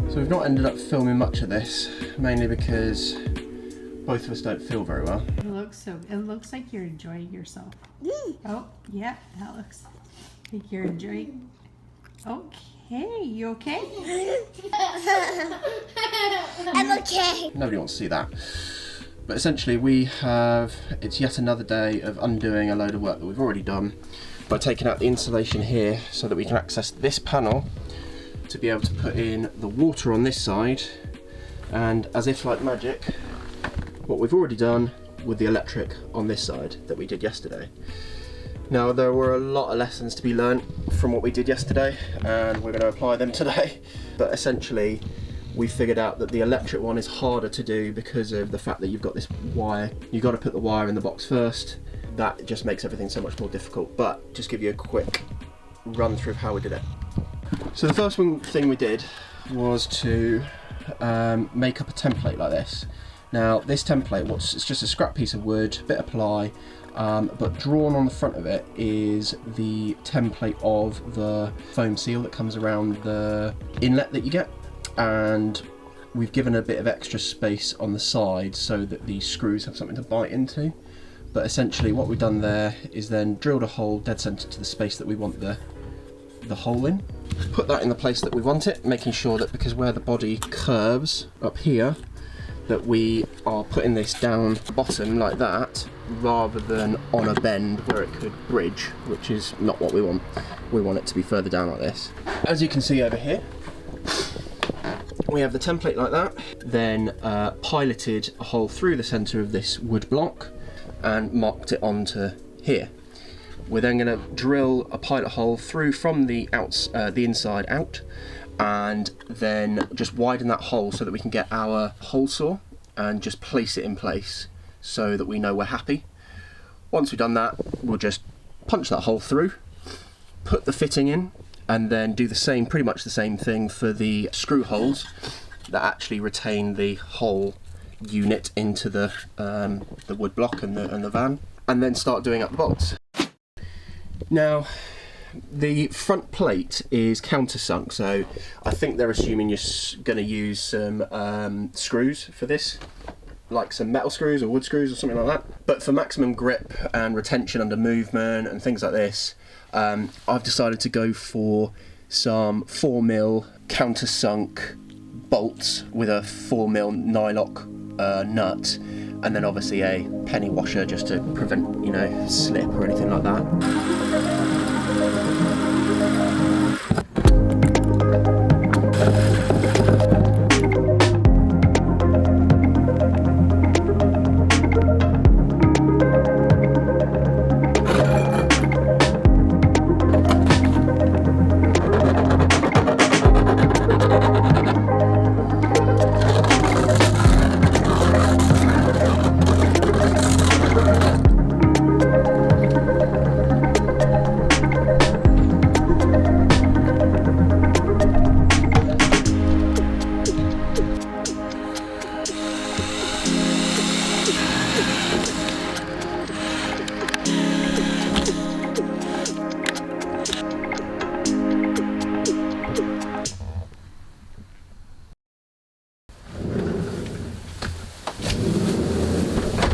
So we've not ended up filming much of this, mainly because both of us don't feel very well. It looks like you're enjoying yourself. Oh, yeah, that looks like you're enjoying. Okay, you okay? I'm okay. Nobody wants to see that. But essentially it's yet another day of undoing a load of work that we've already done by taking out the insulation here so that we can access this panel to be able to put in the water on this side, and as if like magic, what we've already done with the electric on this side that we did yesterday. Now there were a lot of lessons to be learnt from what we did yesterday, and we're going to apply them today. But essentially we figured out that the electric one is harder to do because of the fact that you've got this wire. You've got to put the wire in the box first. That just makes everything so much more difficult. But just give you a quick run through of how we did it. So the first thing we did was to make up a template like this. Now this template, it's just a scrap piece of wood, bit of ply, but drawn on the front of it is the template of the foam seal that comes around the inlet that you get, and we've given a bit of extra space on the side so that the screws have something to bite into. But essentially what we've done there is then drilled a hole dead centre to the space that we want the hole in. Put that in the place that we want it, making sure that because where the body curves up here, that we are putting this down the bottom like that, rather than on a bend where it could bridge, which is not what we want. We want it to be further down like this. As you can see over here, we have the template like that, then piloted a hole through the centre of this wood block and marked it onto here. We're then going to drill a pilot hole through from the inside out, and then just widen that hole so that we can get our hole saw and just place it in place so that we know we're happy. Once we've done that, we'll just punch that hole through, put the fitting in, and then do the same, pretty much the same thing for the screw holes that actually retain the whole unit into the wood block and the van, and then start doing up the bolts. Now, the front plate is countersunk, so I think they're assuming you're going to use some screws for this, like some metal screws or wood screws or something like that. But for maximum grip and retention under movement and things like this, I've decided to go for some 4mm countersunk bolts with a 4mm nylock nut, and then obviously a penny washer just to prevent, you know, slip or anything like that.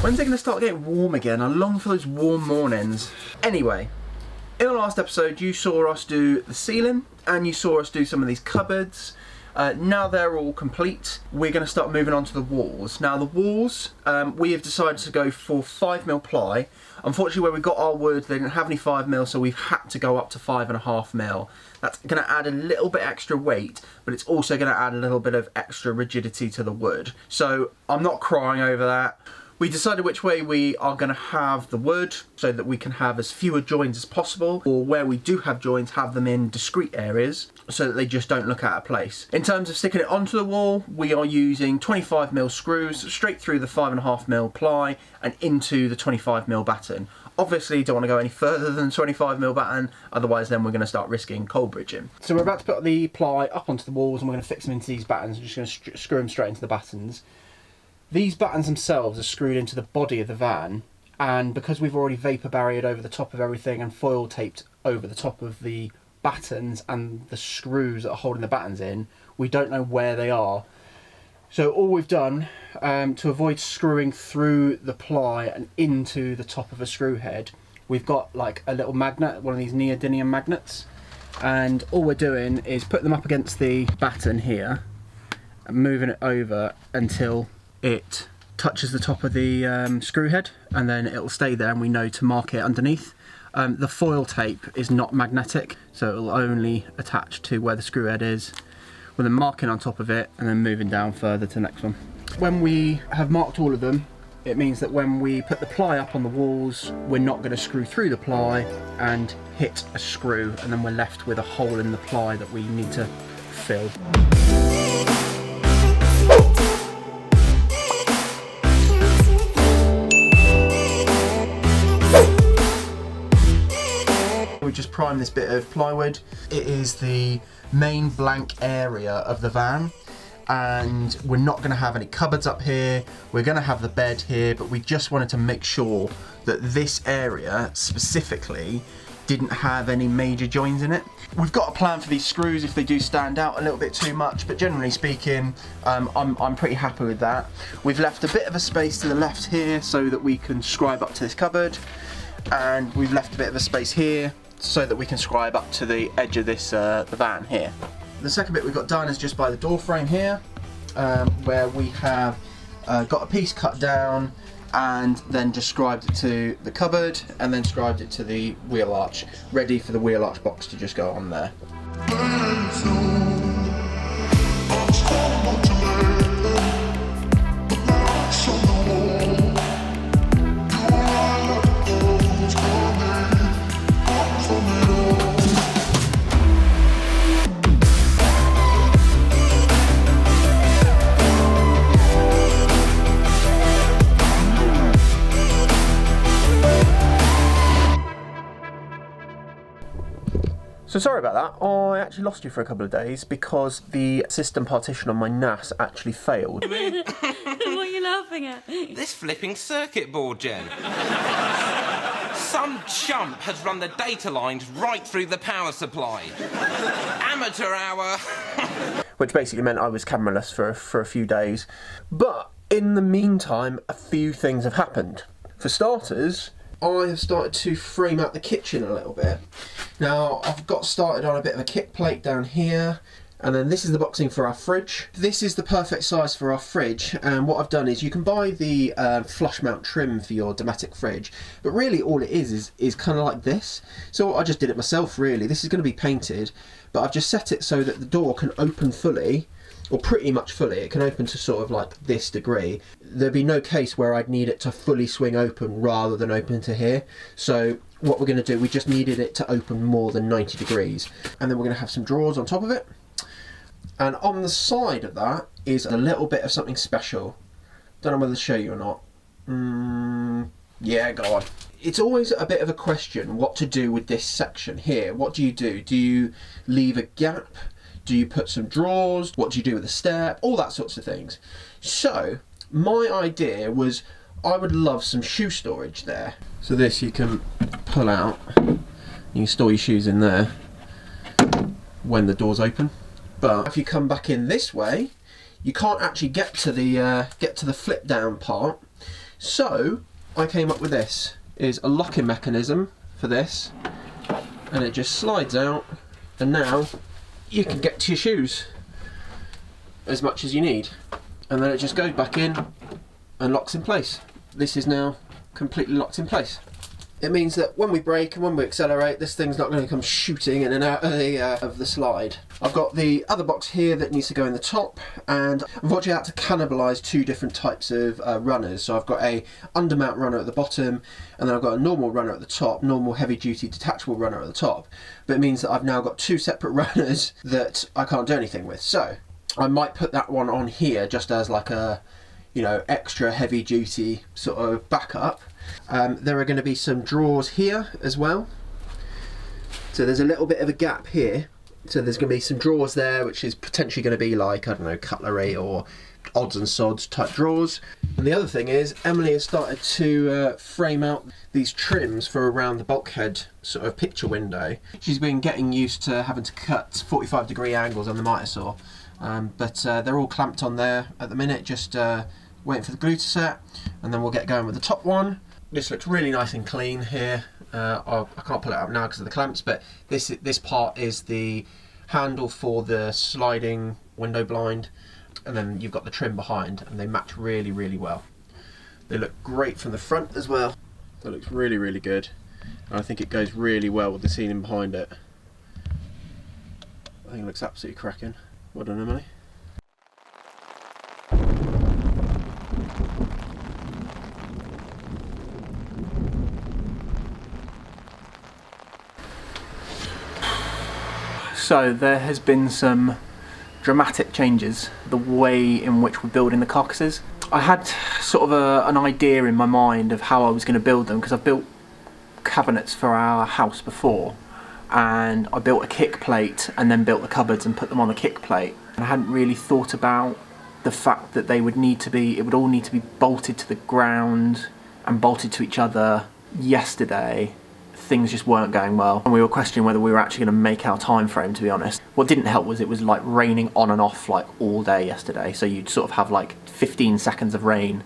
When's it going to start getting warm again? I long for those warm mornings. Anyway, in the last episode you saw us do the ceiling and you saw us do some of these cupboards. Now they're all complete, we're going to start moving on to the walls. Now the walls, we have decided to go for 5mm ply. Unfortunately where we got our wood they didn't have any 5mm, so we've had to go up to 5.5mm. That's going to add a little bit extra weight, but it's also going to add a little bit of extra rigidity to the wood. So I'm not crying over that. We decided which way we are going to have the wood so that we can have as fewer joins as possible, or where we do have joins, have them in discrete areas so that they just don't look out of place. In terms of sticking it onto the wall, we are using 25mm screws straight through the 5.5mm ply and into the 25mm batten. Obviously don't want to go any further than 25mm batten, otherwise then we're going to start risking cold bridging. So we're about to put the ply up onto the walls and we're going to fix them into these battens. We're just going to screw them straight into the battens. These battens themselves are screwed into the body of the van, and because we've already vapour barriered over the top of everything and foil taped over the top of the battens and the screws that are holding the battens in, we don't know where they are. So all we've done, to avoid screwing through the ply and into the top of a screw head, we've got like a little magnet, one of these neodymium magnets, and all we're doing is put them up against the batten here and moving it over until it touches the top of the screw head, and then it'll stay there and we know to mark it underneath. The foil tape is not magnetic, so it'll only attach to where the screw head is, with a marking on top of it and then moving down further to the next one. When we have marked all of them, it means that when we put the ply up on the walls, we're not going to screw through the ply and hit a screw, and then we're left with a hole in the ply that we need to fill. We just prime this bit of plywood. It is the main blank area of the van, and we're not going to have any cupboards up here. We're going to have the bed here, but we just wanted to make sure that this area specifically didn't have any major joins in it. We've got a plan for these screws if they do stand out a little bit too much, but generally speaking, I'm pretty happy with that. We've left a bit of a space to the left here so that we can scribe up to this cupboard, and we've left a bit of a space here so that we can scribe up to the edge of this the van here. The second bit we've got done is just by the door frame here, where we have got a piece cut down and then just scribed it to the cupboard and then scribed it to the wheel arch, ready for the wheel arch box to just go on there. So sorry about that, I actually lost you for a couple of days because the system partition on my NAS actually failed. What are you laughing at? This flipping circuit board, Jen. Some chump has run the data lines right through the power supply. Amateur hour. Which basically meant I was cameraless for a few days. But in the meantime, a few things have happened. For starters, I have started to frame out the kitchen a little bit. Now, I've got started on a bit of a kick plate down here, and then this is the boxing for our fridge. This is the perfect size for our fridge, and what I've done is you can buy the flush mount trim for your Dometic fridge, but really all it is kind of like this. So I just did it myself really. This is going to be painted, but I've just set it so that the door can open fully, or pretty much fully. It can open to sort of like this degree. There'd be no case where I'd need it to fully swing open rather than open to here. So what we're going to do, we just needed it to open more than 90 degrees. And then we're going to have some drawers on top of it. And on the side of that is a little bit of something special. Don't know whether to show you or not. Yeah, go on. It's always a bit of a question what to do with this section here. What do you do? Do you leave a gap? Do you put some drawers? What do you do with the step? All that sorts of things. So my idea was I would love some shoe storage there. So this you can pull out. You can store your shoes in there when the door's open. But if you come back in this way, you can't actually get to the flip down part. So I came up with this. Is a locking mechanism for this, and it just slides out, and now you can get to your shoes as much as you need, and then it just goes back in and locks in place. This is now completely locked in place. It means that when we brake and when we accelerate, this thing's not going to come shooting in and out of the slide. I've got the other box here that needs to go in the top, and unfortunately I had to cannibalise two different types of runners. So I've got a undermount runner at the bottom, and then I've got a normal runner at the top, normal heavy duty detachable runner at the top. But it means that I've now got two separate runners that I can't do anything with. So I might put that one on here just as like a, you know, extra heavy duty sort of backup. There are going to be some drawers here as well. So there's a little bit of a gap here. So there's going to be some drawers there, which is potentially going to be like, I don't know, cutlery or odds and sods type drawers. And the other thing is, Emily has started to frame out these trims for around the bulkhead sort of picture window. She's been getting used to having to cut 45-degree angles on the miter saw, but they're all clamped on there at the minute, just waiting for the glue to set, and then we'll get going with the top one. This looks really nice and clean here. I can't pull it up now because of the clamps, but this part is the handle for the sliding window blind, and then you've got the trim behind, and they match really, really well. They look great from the front as well. That looks really, really good, and I think it goes really well with the ceiling behind it. I think it looks absolutely cracking. Well done, Emily. So there has been some dramatic changes the way in which we're building the carcasses. I had sort of an idea in my mind of how I was going to build them, because I've built cabinets for our house before, and I built a kick plate and then built the cupboards and put them on the kick plate, and I hadn't really thought about the fact that they would need to be, it would all need to be bolted to the ground and bolted to each other. Yesterday things just weren't going well, and we were questioning whether we were actually going to make our time frame, to be honest. What didn't help was it was like raining on and off like all day yesterday, so you'd sort of have like 15 seconds of rain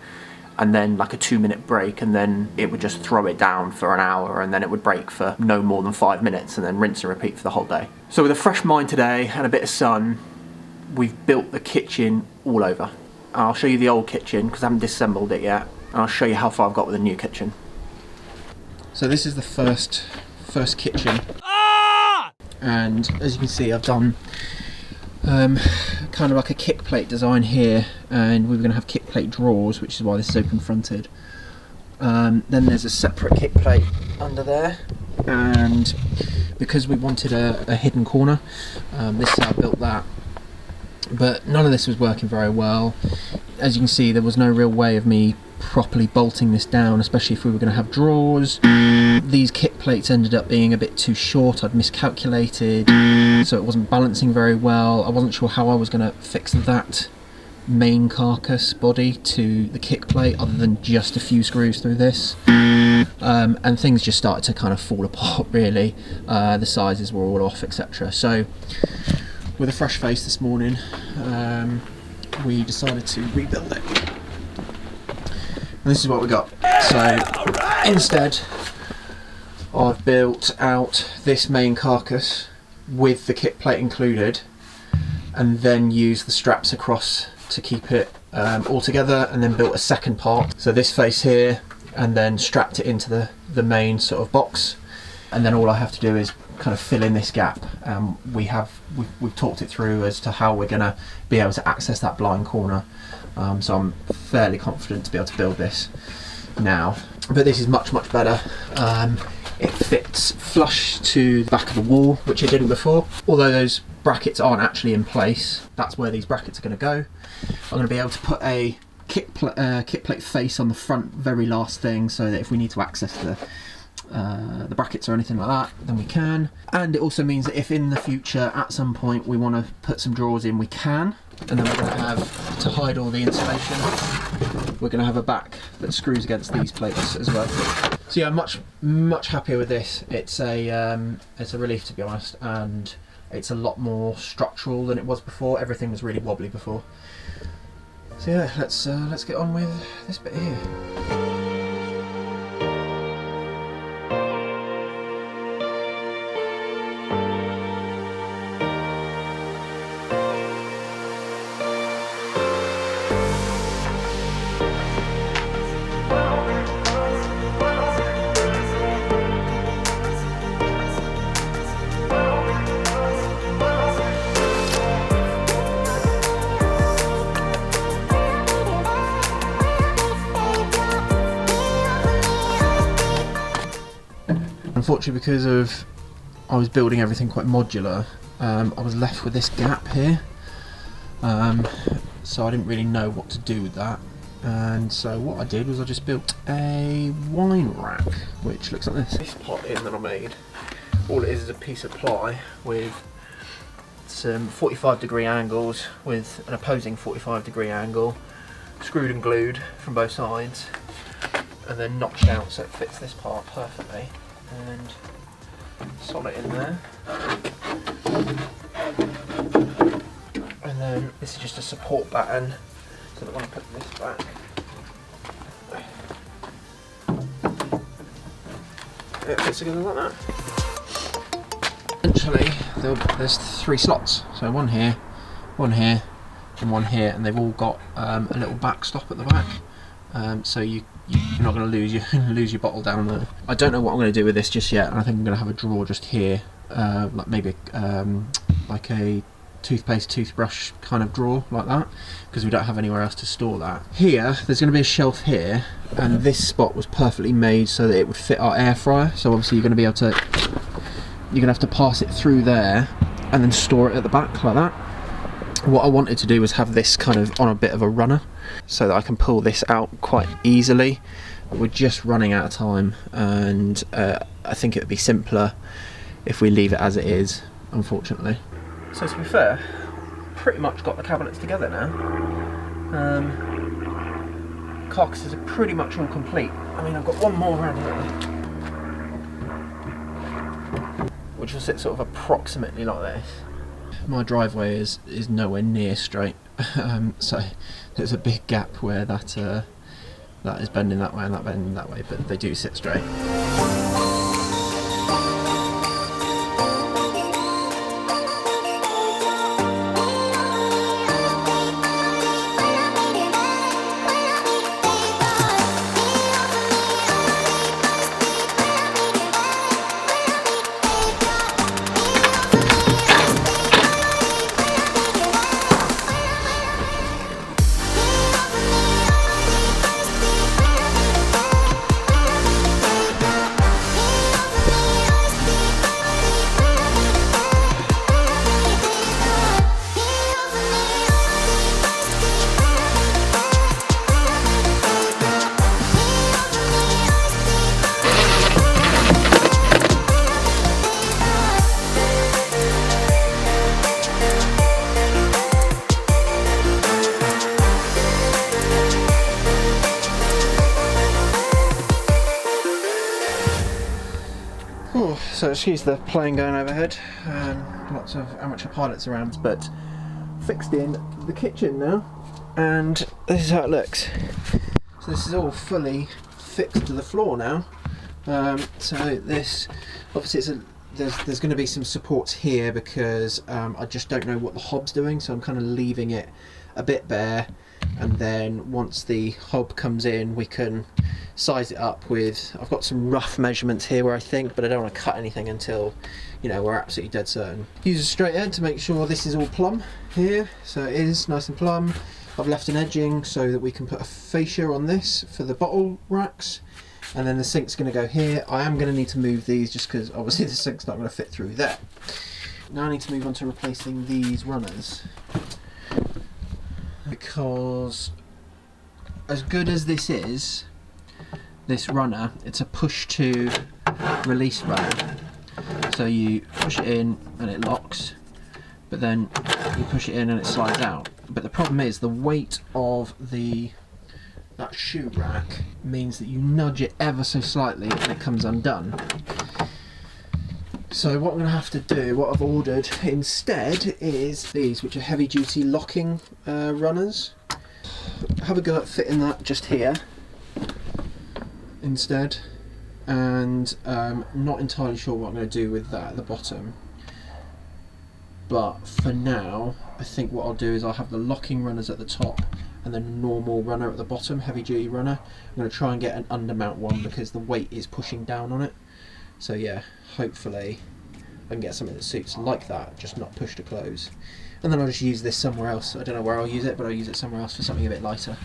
and then like a 2-minute break, and then it would just throw it down for an hour, and then it would break for no more than 5 minutes, and then rinse and repeat for the whole day. So with a fresh mind today and a bit of sun, we've built the kitchen all over. I'll show you the old kitchen because I haven't disassembled it yet, and I'll show you how far I've got with the new kitchen. So this is the first kitchen, and as you can see, I've done kind of like a kick plate design here, and we were going to have kick plate drawers, which is why this is open fronted. Then there's a separate kick plate under there, and because we wanted a hidden corner, this is how I built that. But none of this was working very well. As you can see, there was no real way of me properly bolting this down, especially if we were going to have drawers. These kick plates ended up being a bit too short. I'd miscalculated, so it wasn't balancing very well. I wasn't sure how I was going to fix that main carcass body to the kick plate other than just a few screws through this. And things just started to kind of fall apart, really. The sizes were all off, etc. So with a fresh face this morning, we decided to rebuild it. And this is what we got. So instead, I've built out this main carcass with the kick plate included, and then used the straps across to keep it all together, and then built a second part. So this face here, and then strapped it into the main sort of box, and then all I have to do is kind of fill in this gap. We've talked it through as to how we're going to be able to access that blind corner, so I'm fairly confident to be able to build this now. But this is much better. It fits flush to the back of the wall, which it didn't before. Although those brackets aren't actually in place, that's where these brackets are going to go. I'm going to be able to put a kick plate face on the front, very last thing, so that if we need to access the brackets or anything like that, then we can. And it also means that if in the future at some point we want to put some drawers in, we can. And then we're going to have, to hide all the insulation, we're going to have a back that screws against these plates as well. So yeah, I'm much happier with this. It's a relief, to be honest, and it's a lot more structural than it was before. Everything was really wobbly before. So yeah, let's get on with this bit here. Unfortunately, because I was building everything quite modular, I was left with this gap here, so I didn't really know what to do with that. And so what I did was I just built a wine rack, which looks like this. This pot in that I made, all it is a piece of ply with some 45-degree angles with an opposing 45-degree angle, screwed and glued from both sides, and then notched out so it fits this part perfectly. And solder it in there. And then this is just a support batten, so that when I put this back, it fits together like that. Essentially, there's 3 slots, so one here, and one here, and they've all got a little backstop at the back, so you're not going to lose your bottle down there. I don't know what I'm going to do with this just yet, and I think I'm going to have a drawer just here, like maybe like a toothbrush kind of drawer like that, because we don't have anywhere else to store that. Here there's going to be a shelf here, and this spot was perfectly made so that it would fit our air fryer, so obviously you're going to have to pass it through there and then store it at the back like that. What I wanted to do was have this kind of on a bit of a runner so that I can pull this out quite easily. We're just running out of time, and I think it would be simpler if we leave it as it is, unfortunately. So to be fair, pretty much got the cabinets together now. Carcasses are pretty much all complete. I mean, I've got one more around here, which will sit sort of approximately like this. My driveway is nowhere near straight, so there's a big gap where that is bending that way and that bending that way, but they do sit straight. So excuse the plane going overhead, lots of amateur pilots around, but fixed in the kitchen now, and this is how it looks. So this is all fully fixed to the floor now. So this, obviously there's going to be some supports here because I just don't know what the hob's doing, so I'm kind of leaving it a bit bare, and then once the hob comes in we can size it up with, I've got some rough measurements here where I think, but I don't want to cut anything until, you know, we're absolutely dead certain. Use a straight edge to make sure this is all plumb here, so it is nice and plumb. I've left an edging so that we can put a fascia on this for the bottle racks, and then the sink's going to go here. I am going to need to move these just because obviously the sink's not going to fit through there. Now I need to move on to replacing these runners, because as good as this is, this runner, it's a push to release runner. So you push it in and it locks, but then you push it in and it slides out. But the problem is the weight of that shoe rack means that you nudge it ever so slightly and it comes undone. So what I'm going to have to do, what I've ordered instead, is these, which are heavy duty locking runners. Have a go at fitting that just here instead, and not entirely sure what I'm going to do with that at the bottom, but for now I think what I'll do is I'll have the locking runners at the top and the normal runner at the bottom, heavy duty runner. I'm going to try and get an undermount one because the weight is pushing down on it. So yeah, hopefully I can get something that suits like that, just not push to close. And then I'll just use this somewhere else. I don't know where I'll use it, but I'll use it somewhere else for something a bit lighter.